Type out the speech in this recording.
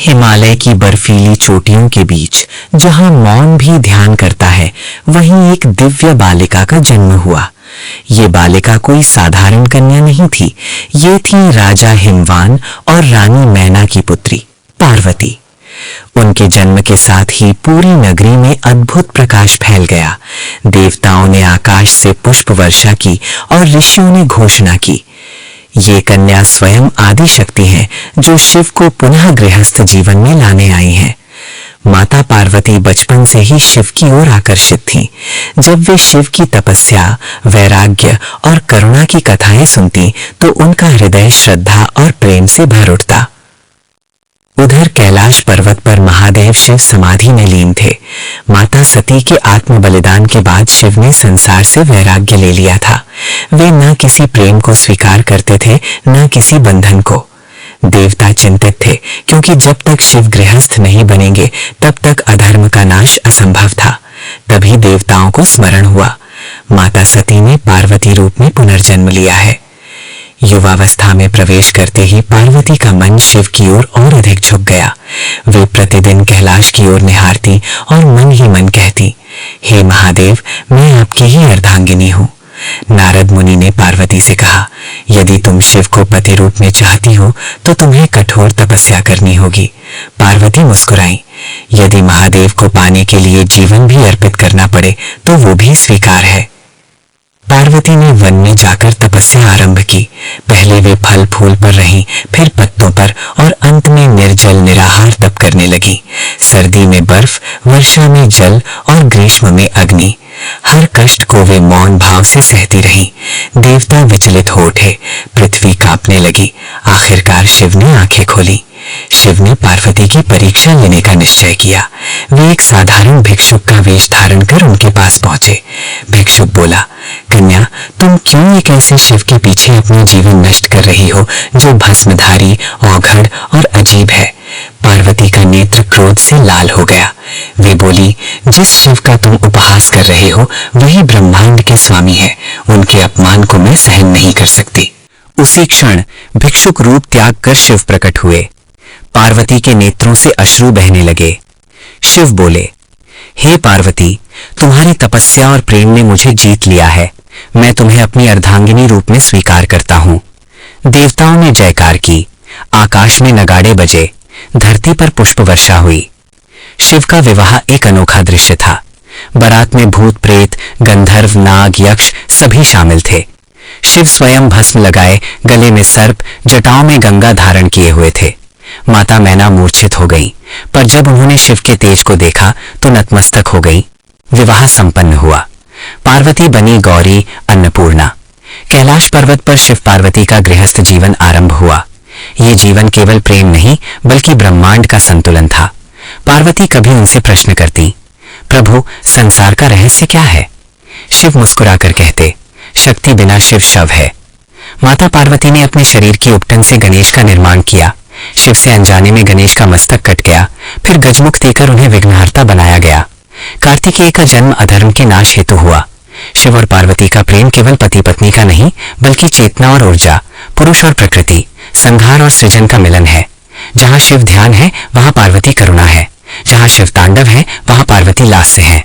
हिमालय की बर्फीली चोटियों के बीच जहां मौन भी ध्यान करता है, वहीं एक दिव्य बालिका का जन्म हुआ। ये बालिका कोई साधारण कन्या नहीं थी। ये थी राजा हिमवान और रानी मैना की पुत्री पार्वती। उनके जन्म के साथ ही पूरी नगरी में अद्भुत प्रकाश फैल गया। देवताओं ने आकाश से पुष्प वर्षा की और ऋषियों ने घोषणा की, ये कन्या स्वयं आदि शक्ति है जो शिव को पुनः गृहस्थ जीवन में लाने आई हैं। माता पार्वती बचपन से ही शिव की ओर आकर्षित थीं। जब वे शिव की तपस्या, वैराग्य और करुणा की कथाएं सुनती तो उनका हृदय श्रद्धा और प्रेम से भर उठता। उधर कैलाश पर्वत पर महादेव शिव समाधि में लीन थे। माता सती के आत्म बलिदान के बाद शिव ने संसार से वैराग्य ले लिया था। वे न किसी प्रेम को स्वीकार करते थे, न किसी बंधन को। देवता चिंतित थे, क्योंकि जब तक शिव गृहस्थ नहीं बनेंगे तब तक अधर्म का नाश असंभव था। तभी देवताओं को स्मरण हुआ, माता सती ने पार्वती रूप में पुनर्जन्म लिया है। युवावस्था में प्रवेश करते ही पार्वती का मन शिव की ओर और अधिक झुक गया। वे प्रतिदिन कैलाश की ओर निहारती और मन ही मन कहती, हे महादेव, मैं आपकी ही अर्धांगिनी हूँ। नारद मुनि ने पार्वती से कहा, यदि तुम शिव को पति रूप में चाहती हो तो तुम्हें कठोर तपस्या करनी होगी। पार्वती मुस्कुराई, यदि महादेव को पाने के लिए जीवन भी अर्पित करना पड़े तो वो भी स्वीकार है। पार्वती ने वन में जाकर तपस्या आरंभ की। पहले वे फल फूल पर रहीं, फिर पत्तों पर और अंत में निर्जल निराहार तप करने लगी। सर्दी में बर्फ, वर्षा में जल और ग्रीष्म में अग्नि। हर कष्ट को वे मौन भाव से सहती रहीं। देवता विचलित हो उठे, पृथ्वी कांपने लगी। आखिरकार शिव ने आंखें खोली। शिव ने पार्वती की परीक्षा लेने का निश्चय किया। वे एक साधारण भिक्षुक का वेश धारण कर उनके पास पहुंचे। भिक्षुक बोला, कन्या, तुम क्यों एक ऐसे शिव के पीछे अपना जीवन नष्ट कर रही हो जो भस्मधारी, औघड़ और अजीब है। पार्वती का नेत्र क्रोध से लाल हो गया। वे बोली, जिस शिव का तुम उपहास कर रहे हो वही ब्रह्मांड के स्वामी है। उनके अपमान को मैं सहन नहीं कर सकती। उसी क्षण भिक्षुक रूप त्याग कर शिव प्रकट हुए। पार्वती के नेत्रों से अश्रु बहने लगे। शिव बोले, हे पार्वती, तुम्हारी तपस्या और प्रेम ने मुझे जीत लिया है। मैं तुम्हें अपनी अर्धांगिनी रूप में स्वीकार करता हूं। देवताओं ने जयकार की। आकाश में नगाड़े बजे, धरती पर पुष्प वर्षा हुई। शिव का विवाह एक अनोखा दृश्य था। बारात में भूत प्रेत, गंधर्व, नाग, यक्ष सभी शामिल थे। शिव स्वयं भस्म लगाए, गले में सर्प, जटाओं में गंगा धारण किए हुए थे। माता मैना मूर्छित हो गई, पर जब उन्होंने शिव के तेज को देखा तो नतमस्तक हो गई। विवाह संपन्न हुआ। पार्वती बनी गौरी, अन्नपूर्णा। कैलाश पर्वत पर शिव पार्वती का गृहस्थ जीवन आरंभ हुआ। ये जीवन केवल प्रेम नहीं बल्कि ब्रह्मांड का संतुलन था। पार्वती कभी उनसे प्रश्न करती, प्रभु, संसार का रहस्य क्या है? शिव मुस्कुराकर कहते, शक्ति बिना शिव शव है। माता पार्वती ने अपने शरीर की उपटन से गणेश का निर्माण किया। शिव से अनजाने में गणेश का मस्तक कट गया। फिर गजमुख देकर उन्हें विघ्नहर्ता बनाया गया। कार्तिकेय का जन्म अधर्म के नाश हेतु हुआ। शिव और पार्वती का प्रेम केवल पति पत्नी का नहीं बल्कि चेतना और ऊर्जा, पुरुष और प्रकृति, संहार और सृजन का मिलन है। जहां शिव ध्यान है वहां पार्वती करुणा है। जहां शिव तांडव है वहां पार्वती लास्य है।